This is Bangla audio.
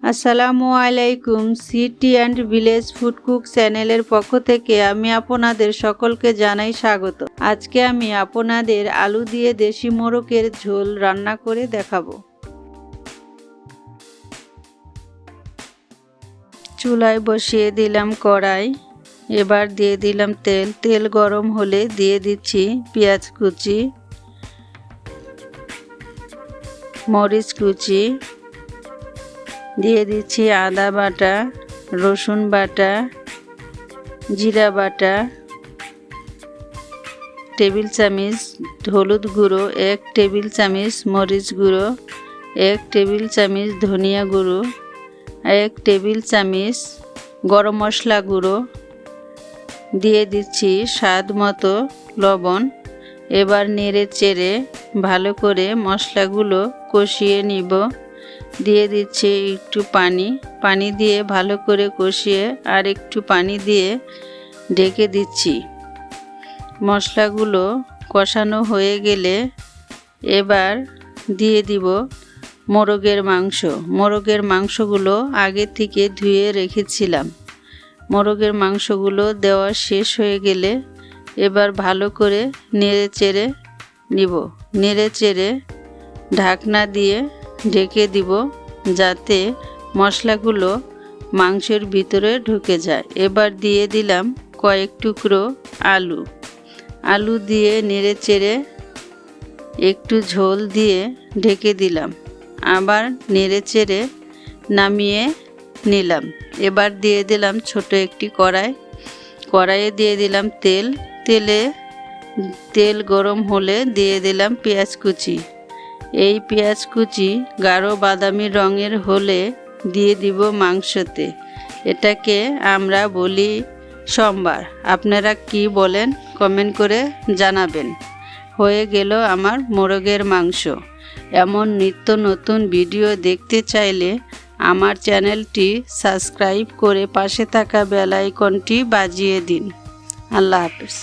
আসসালামু আলাইকুম। City and village food cook চ্যানেলের পক্ষ থেকে আমি আপনাদের সকলকে জানাই স্বাগত। আজকে আমি আপনাদের আলু দিয়ে দেশি মোরগের ঝোল রান্না করে দেখাবো। চুলায় বসিয়ে দিলাম কড়াই, এবার দিয়ে দিলাম তেল। তেল গরম হলে দিয়ে দিচ্ছি পেঁয়াজ কুচি, মরিচ কুচি, দিয়ে দিচ্ছি আদা বাটা, রসুন বাটা, জিরা বাটা, টেবিল চামচ হলুদ গুঁড়ো, 1 টেবিল চামচ মরিচ গুঁড়ো, 1 টেবিল চামচ ধনিয়া গুঁড়ো, 1 টেবিল চামচ গরম মশলা গুঁড়ো, দিয়ে দিচ্ছি স্বাদ মতো লবণ। এবার নেড়ে চেড়ে ভালো করে মশলাগুলো কষিয়ে নিব। দিয়ে দিচ্ছি একটু পানি দিয়ে ভালো করে কষিয়ে আর একটু পানি দিয়ে ঢেকে দিচ্ছি। মশলাগুলো কষানো হয়ে গেলে এবার দিয়ে দিব মোরগের মাংস। মোরগের মাংসগুলো আগে থেকে ধুয়ে রেখেছিলাম। মোরগের মাংসগুলো দেওয়া শেষ হয়ে গেলে এবার ভালো করে নেড়ে চেড়ে নিব। নেড়ে চেড়ে ঢাকনা দিয়ে ঢেকে দিব যাতে মশলাগুলো মাংসের ভিতরে ঢুকে যায়। এবার দিয়ে দিলাম কয়েক টুকরো আলু দিয়ে নেড়ে চেড়ে একটু ঝোল দিয়ে ঢেকে দিলাম। আবার নেড়ে চেড়ে নামিয়ে নিলাম। এবার দিয়ে দিলাম ছোট একটি কড়াইয়ে দিয়ে দিলাম তেল গরম হলে দিয়ে দিলাম পেঁয়াজ কুচি। এই পেঁয়াজ কুচি গাঢ় বাদামি রঙের হলে দিয়ে দিব মাংসতে। এটাকে আমরা বলি সম্বার। আপনারা কি বলেন কমেন্ট করে জানাবেন। হয়ে গেল আমার মোরগের মাংস। এমন নিত্য নতুন ভিডিও দেখতে চাইলে আমার চ্যানেলটি সাবস্ক্রাইব করে পাশে থাকা বেল আইকনটি বাজিয়ে দিন। আল্লাহ হাফেজ।